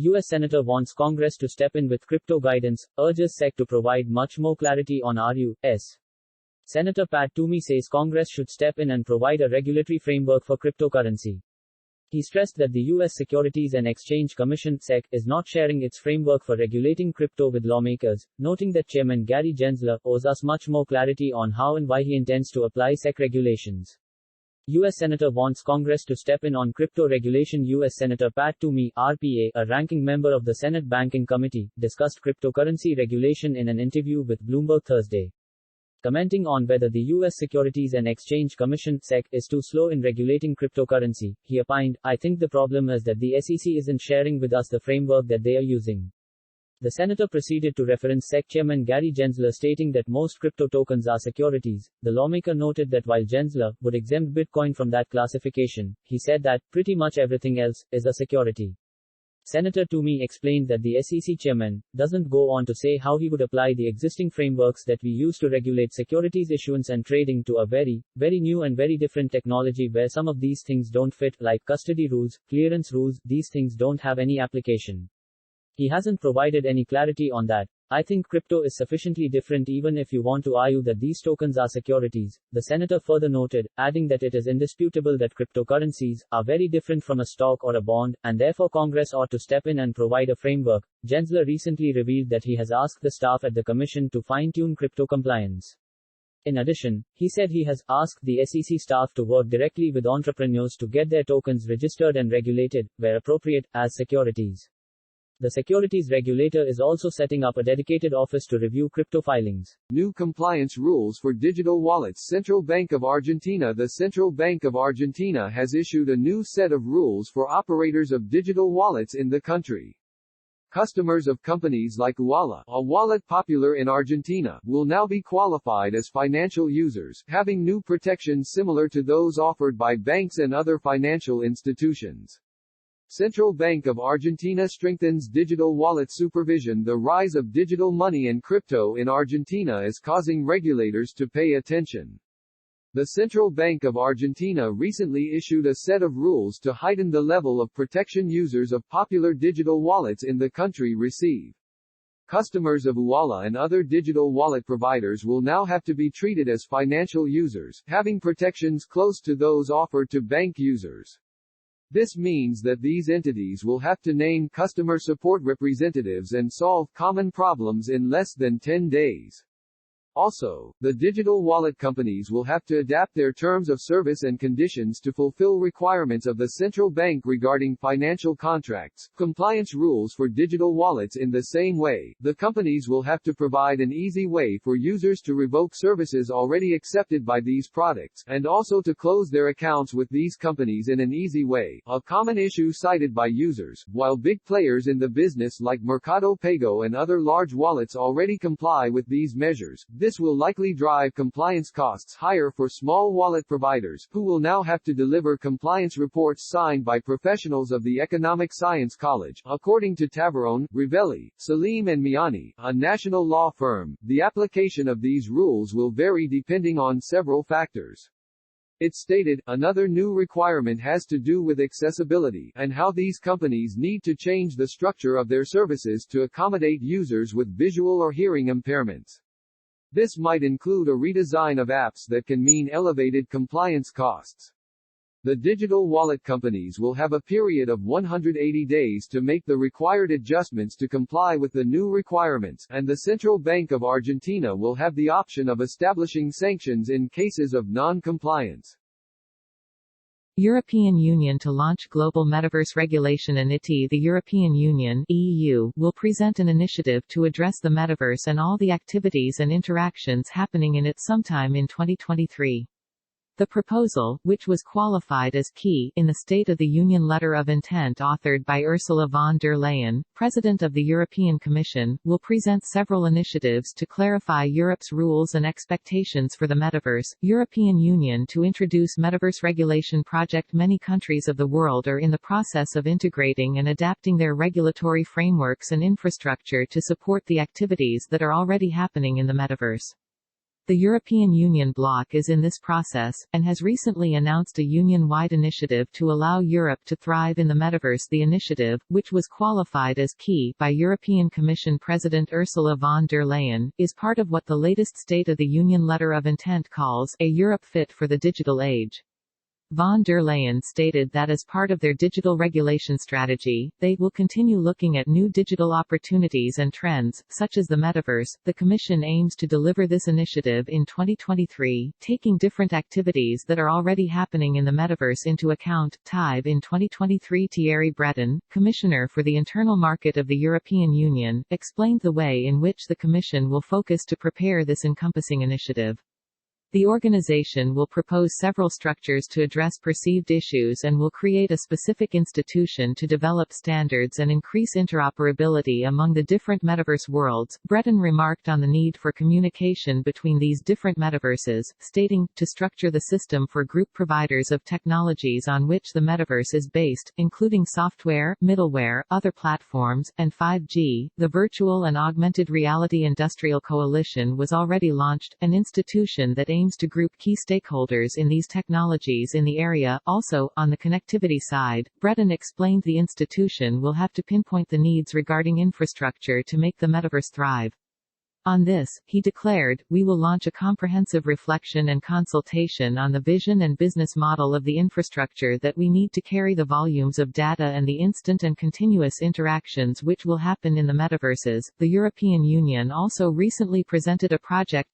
U.S. Senator wants Congress to step in with crypto guidance, urges SEC to provide much more clarity on R.U.S. Senator Pat Toomey says Congress should step in and provide a regulatory framework for cryptocurrency. He stressed that the U.S. Securities and Exchange Commission (SEC) is not sharing its framework for regulating crypto with lawmakers, noting that Chairman Gary Gensler owes us much more clarity on how and why he intends to apply SEC regulations. U.S. Senator wants Congress to step in on crypto regulation. U.S. Senator Pat Toomey, RPA, a ranking member of the Senate Banking Committee, discussed cryptocurrency regulation in an interview with Bloomberg Thursday. Commenting on whether the U.S. Securities and Exchange Commission (SEC) is too slow in regulating cryptocurrency, he opined, "I think the problem is that the SEC isn't sharing with us the framework that they are using." The senator proceeded to reference SEC Chairman Gary Gensler stating that most crypto tokens are securities. The lawmaker noted that while Gensler would exempt Bitcoin from that classification, he said that pretty much everything else is a security. Senator Toomey explained that the SEC chairman doesn't go on to say how he would apply the existing frameworks that we use to regulate securities issuance and trading to a very, very new and very different technology where some of these things don't fit, like custody rules, clearance rules. These things don't have any application. He hasn't provided any clarity on that. "I think crypto is sufficiently different even if you want to argue that these tokens are securities," the senator further noted, adding that it is indisputable that cryptocurrencies are very different from a stock or a bond, and therefore Congress ought to step in and provide a framework. Gensler recently revealed that he has asked the staff at the commission to fine-tune crypto compliance. In addition, he said he has asked the SEC staff to work directly with entrepreneurs to get their tokens registered and regulated, where appropriate, as securities. The securities regulator is also setting up a dedicated office to review crypto filings. New compliance rules for digital wallets. Central Bank of Argentina. The Central Bank of Argentina has issued a new set of rules for operators of digital wallets in the country. Customers of companies like Ursula, a wallet popular in Argentina, will now be qualified as financial users, having new protections similar to those offered by banks and other financial institutions. Central Bank of Argentina strengthens digital wallet supervision. The rise of digital money and crypto in Argentina is causing regulators to pay attention. The Central Bank of Argentina recently issued a set of rules to heighten the level of protection users of popular digital wallets in the country receive. Customers of Ursula and other digital wallet providers will now have to be treated as financial users, having protections close to those offered to bank users. This means that these entities will have to name customer support representatives and solve common problems in less than 10 days. Also, the digital wallet companies will have to adapt their terms of service and conditions to fulfill requirements of the central bank regarding financial contracts, compliance rules for digital wallets. In the same way, the companies will have to provide an easy way for users to revoke services already accepted by these products, and also to close their accounts with these companies in an easy way, a common issue cited by users. While big players in the business like Mercado Pago and other large wallets already comply with these measures, this will likely drive compliance costs higher for small wallet providers, who will now have to deliver compliance reports signed by professionals of the Economic Science College, according to Tavarone, Rivelli, Salim and Miani, a national law firm. The application of these rules will vary depending on several factors. It stated, another new requirement has to do with accessibility, and how these companies need to change the structure of their services to accommodate users with visual or hearing impairments. This might include a redesign of apps that can mean elevated compliance costs. The digital wallet companies will have a period of 180 days to make the required adjustments to comply with the new requirements, and the Central Bank of Argentina will have the option of establishing sanctions in cases of non-compliance. European Union to launch global metaverse regulation and IT. The European Union (EU) will present an initiative to address the metaverse and all the activities and interactions happening in it sometime in 2023. The proposal, which was qualified as key in the State of the Union letter of intent authored by Ursula von der Leyen, President of the European Commission, will present several initiatives to clarify Europe's rules and expectations for the metaverse. European Union to introduce metaverse regulation project. Many countries of the world are in the process of integrating and adapting their regulatory frameworks and infrastructure to support the activities that are already happening in the metaverse. The European Union bloc is in this process, and has recently announced a union-wide initiative to allow Europe to thrive in the metaverse. The initiative, which was qualified as key by European Commission President Ursula von der Leyen, is part of what the latest State of the Union letter of intent calls a Europe fit for the digital age. Von der Leyen stated that as part of their digital regulation strategy, they will continue looking at new digital opportunities and trends, such as the metaverse. The Commission aims to deliver this initiative in 2023, taking different activities that are already happening in the metaverse into account. TIBE in 2023. Thierry Breton, Commissioner for the Internal Market of the European Union, explained the way in which the Commission will focus to prepare this encompassing initiative. The organization will propose several structures to address perceived issues and will create a specific institution to develop standards and increase interoperability among the different metaverse worlds. Breton remarked on the need for communication between these different metaverses, stating, to structure the system for group providers of technologies on which the metaverse is based, including software, middleware, other platforms, and 5G. The Virtual and Augmented Reality Industrial Coalition was already launched, an institution that aims to group key stakeholders in these technologies in the area. Also, on the connectivity side, Breton explained the institution will have to pinpoint the needs regarding infrastructure to make the metaverse thrive. On this, he declared, we will launch a comprehensive reflection and consultation on the vision and business model of the infrastructure that we need to carry the volumes of data and the instant and continuous interactions which will happen in the metaverses. The European Union also recently presented a project